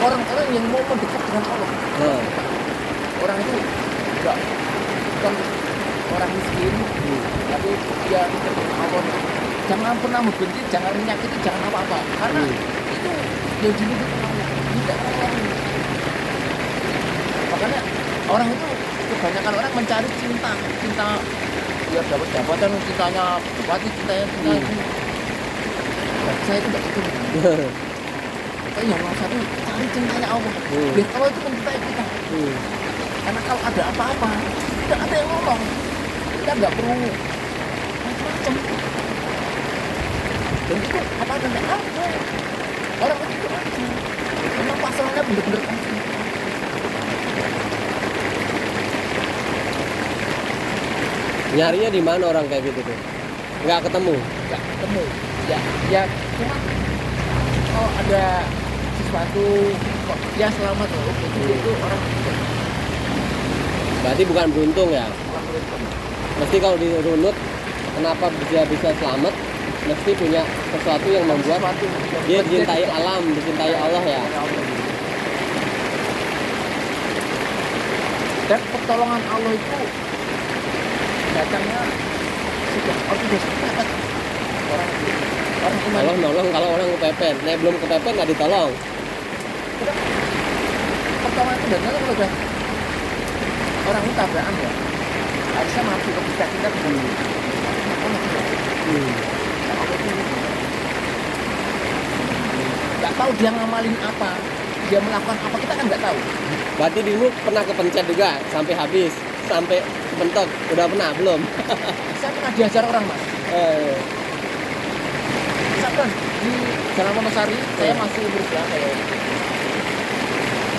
orang-orang yang mau mendekat dengan Allah. Orang itu enggak bukan orang miskin, tapi dia Allah. Jangan pernah membenci, jangan menyakiti, jangan apa-apa. Karena itu yang dimiliki Allah, tidak orang lain. Makanya orang itu kebanyakan orang mencari cinta biar dapat jabatan, cintanya bupati, cintanya itu. Saya itu tidak itu. Saya yang nomor satu cari cintanya Allah. Biar Allah itu mencintai kita. Karena kalau ada apa-apa, tidak ada yang nolong. Kita nggak perlu macam-macam. Dan itu apa adanya ada. Orang itu aja. Memang pasalnya benar-benar asli. Nyarinya di mana orang kayak gitu tuh? Nggak ketemu. Ya cuma kalau ada sesuatu kok ya selamat loh itu orang Berarti bukan beruntung ya? Mesti kalau dirunut kenapa dia bisa selamat, mesti punya sesuatu yang membuat dia dicintai alam, dicintai Allah ya. Dan pertolongan Allah itu datangnya sudah sepakat orang iman. Allah nolong kalau orang kepepet, nek belum kepepet nggak ditolong. Pertolongan itu datangnya kalau udah orang itu tabrakan ya, harusnya mati ketika kita dulu. Nggak tahu dia ngamalin apa, dia melakukan apa, kita kan nggak tahu. Berarti dulu pernah kepencet juga sampai habis, sampai kepentok, udah pernah belum? Saya pernah diajar orang mas. Misalkan di Jalan Wonosari, saya masih umur berapa ya?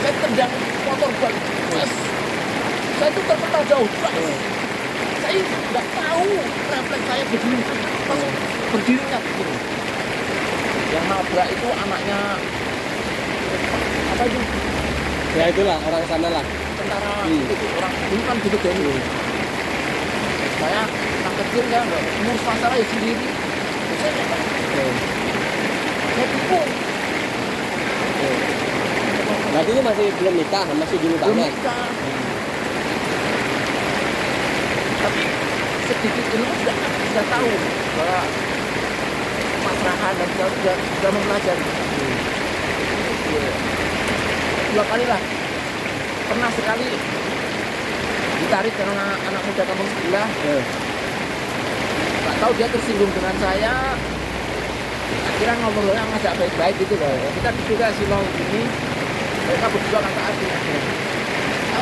Saya tendang motor bak, saya itu terpental jauh. Saya nggak tahu refleks saya berdiri, langsung berdirinya begini. Yang nabrak itu anaknya apa itu? Ya itulah orang sana lah. Tentara itu orang dulu kan gitu dulu. Saya anak kecil kan, ngurus masalah ya sendiri. Saya nggak tahu. Saya bingung. Berarti itu masih belum nikah, masih dulu banget. Tapi sedikit ilmu sudah tahu bahwa pasrahan dan sudah mempelajari. Dua kali lah. Pernah sekali ditarik karena anak muda kampung sebelah. Nggak tahu dia tersinggung dengan saya. Akhirnya ngobrolnya ngajak baik-baik gitu loh. Kita juga silong gini. Mereka berdua kata adik.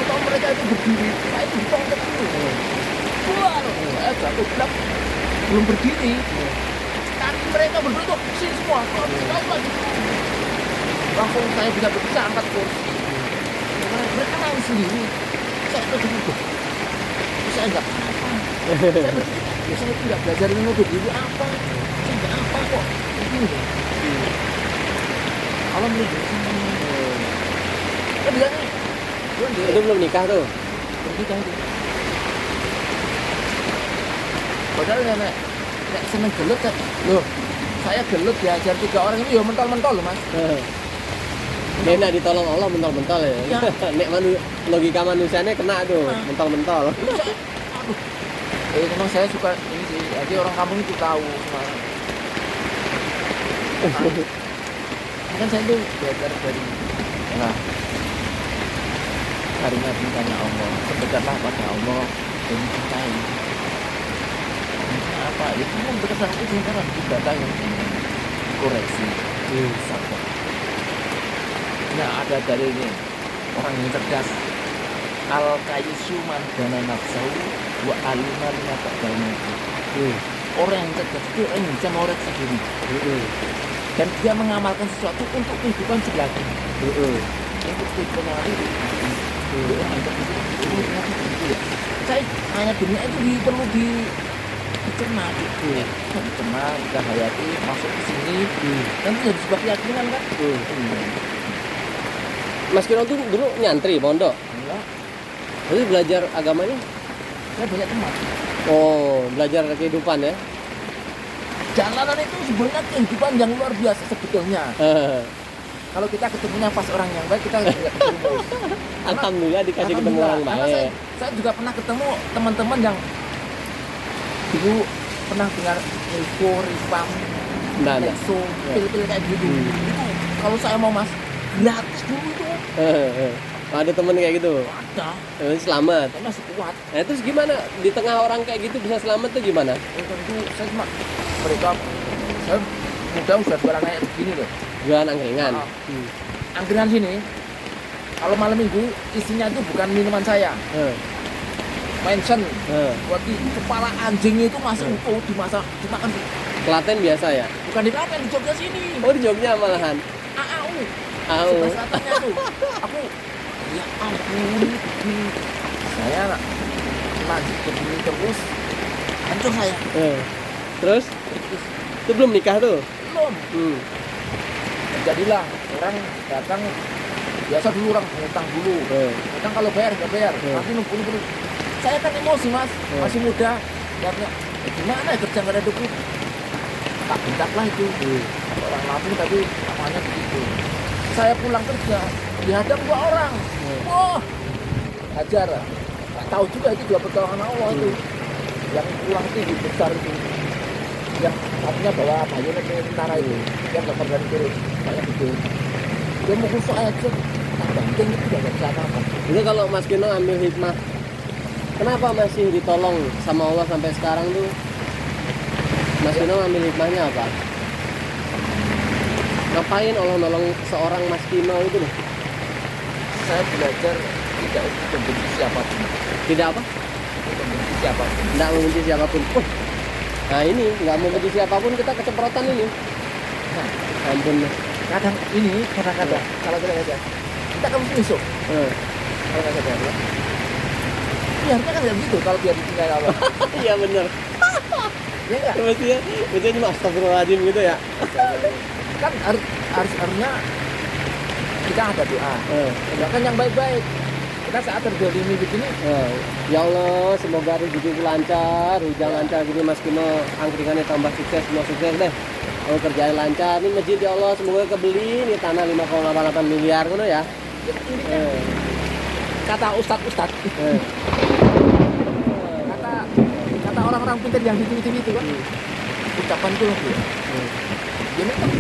Tahu mereka itu berdiri, saya itu ditongkat dulu. Keluar, saya jatuh bilang belum berdiri. Kaki mereka berdua itu sini semua. Langsung saya bisa berpisah angkat kursi. Mereka nangis sendiri. Saya berdiri. Saya nggak apa. Saya itu nggak belajar ini berdiri apa. Saya nggak apa kok. Kalau melihat kan dia nih, itu belum nikah tuh. belum nikah itu. Padahal nek seneng gelut kan, loh saya gelut diajar 3 orang ini ya mentol-mentol loh mas. Dia nak ditolong Allah mentol-mentol ya. Nek logika manusianya kena tuh, mentol-mentol. Aduh, memang saya suka ini sih, jadi orang kampung itu tahu sekarang. Kan saya tuh belajar dari carinya cintanya Allah, berdekatlah pada Allah dan mencintai. Apa? Itu pun berdasar itu karena ibadah yang koreksi, sabar. Nah ada dari ini orang yang cerdas. Al kaisu man dana nafsahu wa alima lima ba'dal. Orang yang cerdas itu orang yang bisa mengoreksi diri. Dan dia mengamalkan sesuatu untuk kehidupan selagi. Untuk kehidupan yang lain. Saya hanya dunia itu perlu dicerna, dicerna, kita hayati, masuk ke sini, nanti jadi sebuah keyakinan kan? Mas Kiron tuh dulu nyantri pondok. Enggak. Jadi belajar agamanya? Saya banyak teman. Oh, belajar kehidupan ya? Jalanan itu sebenarnya kehidupan yang luar biasa sebetulnya. kalau kita ketemunya pas orang yang baik, kita nggak ketemu. Alhamdulillah dikasih ketemu orang Karena baik. saya juga pernah ketemu teman-teman yang dulu pernah dengar Info, Rifam, Nah, nah. Nexo, pil-pil kayak gitu. Itu kalau saya mau mas, gratis dulu itu. Ada temen kayak gitu. Ada, Selamat. saya masih kuat. Nah, terus gimana di tengah orang kayak gitu bisa selamat tuh gimana? Itu saya cuma mereka, saya mudah udah jualan kayak begini loh. Jualan angkringan. Ah. Angkringan sini, kalau malam minggu isinya itu bukan minuman saya. Mention, buat di kepala anjing itu masih utuh dimasak, dimakan. Klaten biasa ya? Bukan di Klaten, di Jogja sini. Oh di Jogja malahan. AAU. Au. Sebelah selatannya tuh. Aku, ya ampun, saya lanjut begini terus, hancur saya. Terus itu belum nikah tuh? Belum. Jadilah orang datang biasa dulu orang ngutang dulu. Ngutang kalau bayar nggak bayar, nanti nunggu. Saya kan emosi mas, masih muda. Karena gimana ya kerja nggak ada duit? Tak bentak lah itu. Orang Lampung tapi namanya begitu. Saya pulang kerja dihadap 2 orang. Wah, hajar. Nggak tahu juga itu juga pertolongan Allah itu. Yang pulang tinggi besar itu. Yang artinya bawa bayonet tentara itu. Yang nggak berani turun. Kayak gitu. Dia mukul saya aja. Tak banting itu nggak bisa apa-apa. Itu kalau Mas Gino ambil hikmah, kenapa masih ditolong sama Allah sampai sekarang tuh? Mas Gino ambil hikmahnya apa? Ngapain Allah nolong seorang Mas Gino itu loh? Saya belajar tidak untuk membenci siapapun. Tidak apa? Membenci siapapun. Tidak membenci siapapun. Nah ini nggak membenci siapapun kita keceplosan ini. Nah, Ampun. kadang-kadang kalau kita kan mesti besok. Kalau nggak sadar ya. Biarnya kan nggak gitu kalau biar ditinggal Allah. Iya bener. Ya nggak? Maksudnya cuma astagfirullahaladzim gitu ya. Kan harusnya kita ada doa. Doakan yang baik-baik. Kita saat terjolimi begini, Ya Allah, semoga rezekiku lancar, hujan lancar gini Mas Gino, angkringannya tambah sukses, semua sukses deh. Oh kerjaan lancar, ini masjid ya Allah semoga kebeli, ini tanah 5,88 miliar gitu ya. Kata ustad, kata orang-orang pintar yang di TV itu kan, ucapan itu loh ya. Gini kan.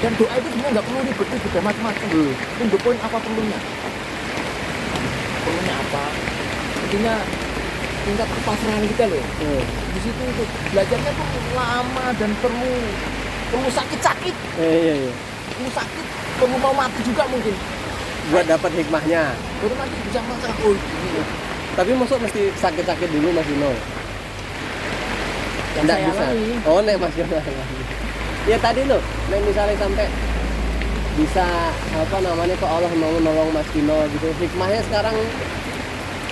Dan doa itu sebenarnya nggak perlu ribet-ribet dan macam-macam. Tunggu poin apa perlunya. Perlunya apa? Intinya tingkat kepasrahan kita loh. Di situ itu belajarnya tuh lama dan perlu sakit-sakit. Iya. Perlu sakit, perlu mau mati juga mungkin. Buat dapat hikmahnya. Baru nanti bisa masak. Oh ini loh. Tapi maksud mesti sakit-sakit dulu Mas Gino. Yang Nggak saya bisa. alami. Oh nek Mas Gino. Ya tadi loh, nek misalnya sampai bisa apa namanya kok Allah mau nolong Mas Gino gitu. Hikmahnya sekarang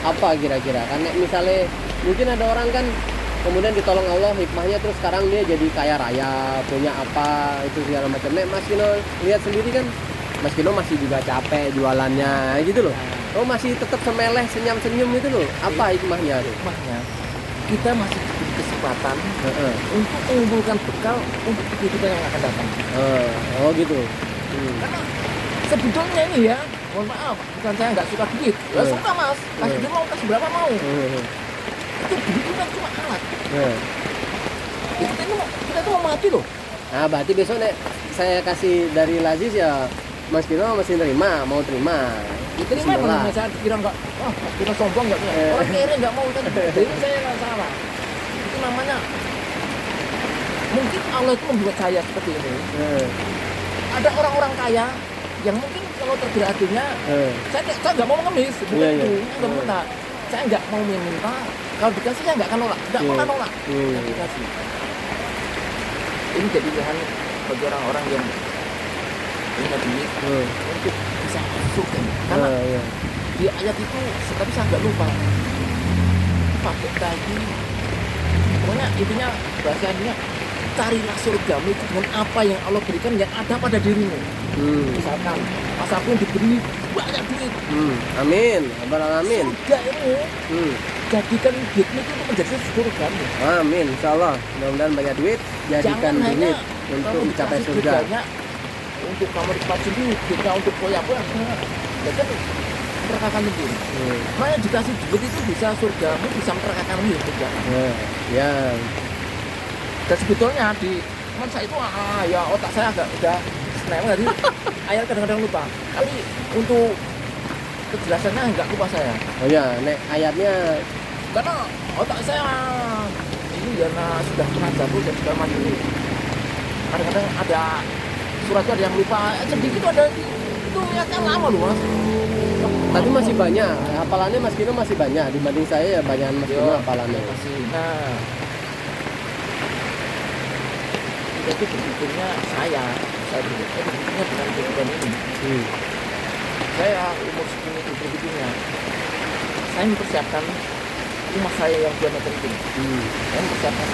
apa kira-kira? Kan nek misalnya mungkin ada orang kan kemudian ditolong Allah hikmahnya terus sekarang dia jadi kaya raya, punya apa itu segala macam. Nek Mas Gino lihat sendiri kan Mas Gino masih juga capek jualannya gitu loh. Oh masih tetap semeleh senyum-senyum itu loh. Apa hikmahnya tuh? Hikmahnya kita masih diberi kesempatan untuk mengumpulkan bekal untuk kehidupan yang akan datang. Oh gitu. Karena sebetulnya ini ya, mohon maaf, bukan saya nggak suka duit. Ya suka mas, kasih duit mau kasih berapa mau. Itu duit itu kan cuma alat. Ya, kita tuh mau mati loh. Nah berarti besok nek saya kasih dari Lazis ya Mas Gino masih terima, mau terima. Diterima kalau saya kira nggak, wah Mas Gino sombong nggak punya. Orang kere nggak mau kan. Jadi saya nggak salah. Itu namanya mungkin Allah itu membuat saya seperti ini. Ada orang-orang kaya yang mungkin kalau tergerak hatinya, saya nggak mau mengemis, bukan itu, nggak minta. Saya nggak mau minta. Kalau dikasih saya nggak akan nolak, nggak pernah nolak. Dikasih. Ini jadi bahan bagi orang-orang yang punya duit untuk bisa masuk kan. Karena di ayat itu, tapi saya nggak lupa. Pakai tadi, pokoknya intinya bahasanya carilah surgamu itu dengan apa yang Allah berikan yang ada pada dirimu. Misalkan Mas Apun diberi banyak duit. Amin, amin. Surga ini jadikan duitmu itu menjadi surgamu. Amin, insya Allah. Mudah-mudahan banyak duit, jadikan duit untuk mencapai surga. untuk kamar cepat sendiri, D-nya untuk poya-poya. Jadi merekakan sendiri. Makanya dikasih duit itu bisa surgamu, bisa merekakan hidup ya. Ya. Dan sebetulnya di masa itu ya otak saya agak udah seneng jadi ayat kadang-kadang lupa. Tapi untuk kejelasannya enggak lupa saya. Oh ya, nek ayatnya Karena otak saya ini karena sudah pernah jatuh dan segala macam ini. Kadang-kadang ada suratnya ada yang lupa, sedikit ada itu niatnya lama loh mas. tapi masih banyak. Hafalannya Mas Kino masih banyak dibanding saya ya banyak Mas Kino hafalannya. Masih. Nah, itu berpikirnya saya berpikirnya dengan kehidupan ini. Saya umur segini itu berpikirnya, saya mempersiapkan rumah saya yang 2 meter itu. Saya mempersiapkan.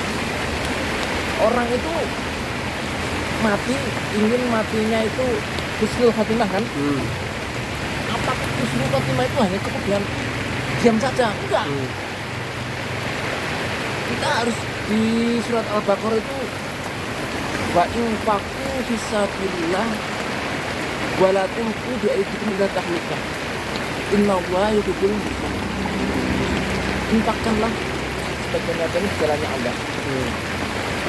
Orang itu mati, ingin matinya itu husnul khotimah kan? Apakah husnul khotimah itu hanya cukup diam saja? Enggak. Kita harus di surat Al-Baqarah itu wa infaqu fisabilillah wa la tulqu bi aydikum ila tahlukah innallaha yuhibbul muhsinin. Infakkanlah sebagian harta ini jalannya Allah.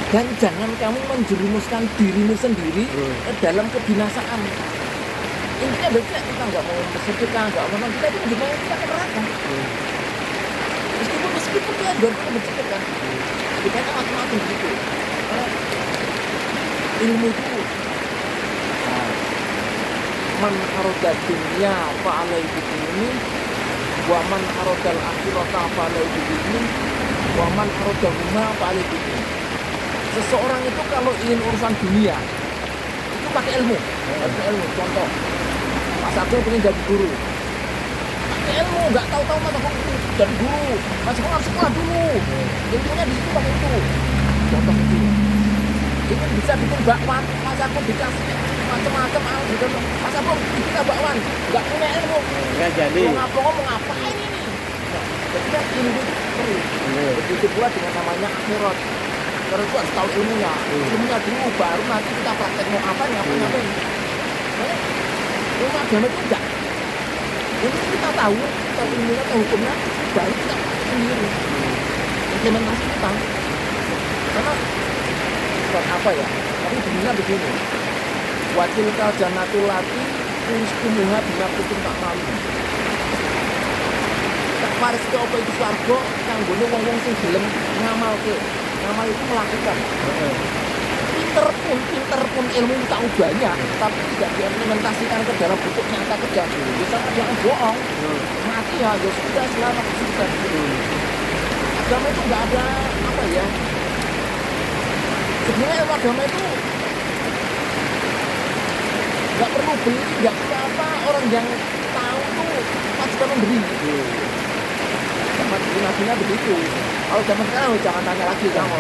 Dan jangan kamu menjerumuskan dirimu sendiri ke dalam kebinasaan. Intinya berarti kita nggak mau bersedekah, nggak mau kita itu gimana kita ke neraka. Meskipun dia 2 tahun bersedekah, kita kan macam-macam gitu. Karena ilmu itu man aroda dunia fa'alaihi ini, wa man arodal akhirata fa'alaihi ini, wa man aroda huma fa'alaihi ini. Seseorang itu kalau ingin urusan dunia itu pakai ilmu. Contoh, Mas Agung pengen jadi guru, pakai ilmu, nggak tahu-tahu Mas Agung jadi guru. Mas Agung harus sekolah dulu, ilmunya di situ pakai itu. Contoh itu. Ini bisa bikin bakwan, Mas Agung dikasih macam-macam gitu. Mas Agung kita bakwan, nggak punya ilmu. Nggak jadi. Mau ngapain ini? Jadi kan ilmu itu perlu. Begitu pula dengan namanya akhirat. Karena itu harus tahu ilmunya dulu, baru nanti kita praktek mau ngapain. Makanya ilmu agama itu enggak. Ini kita tahu, kita ilmunya, tahu hukumnya, baru kita praktek sendiri. Implementasi kita. Karena bukan apa ya, tapi bunyinya begini. Wakil kal janatul lati rizkumuha bima kuntum ta'malun. Tak paris ke apa itu swarga kanggone wong-wong sing gelem ngamalke. Ngamal itu melakukan. Pinter pun ilmu tahu banyak, tapi tidak diimplementasikan ke dalam bentuk nyata kerja. Bisa jangan bohong. Mati ya sudah, selamat sudah. Agama itu nggak ada apa ya. Sebenarnya ilmu agama itu nggak perlu beli, nggak perlu apa. Orang yang tahu tuh pasti memberi. Sama nabinya begitu. Kalau zaman sekarang jangan tanya lagi kamu.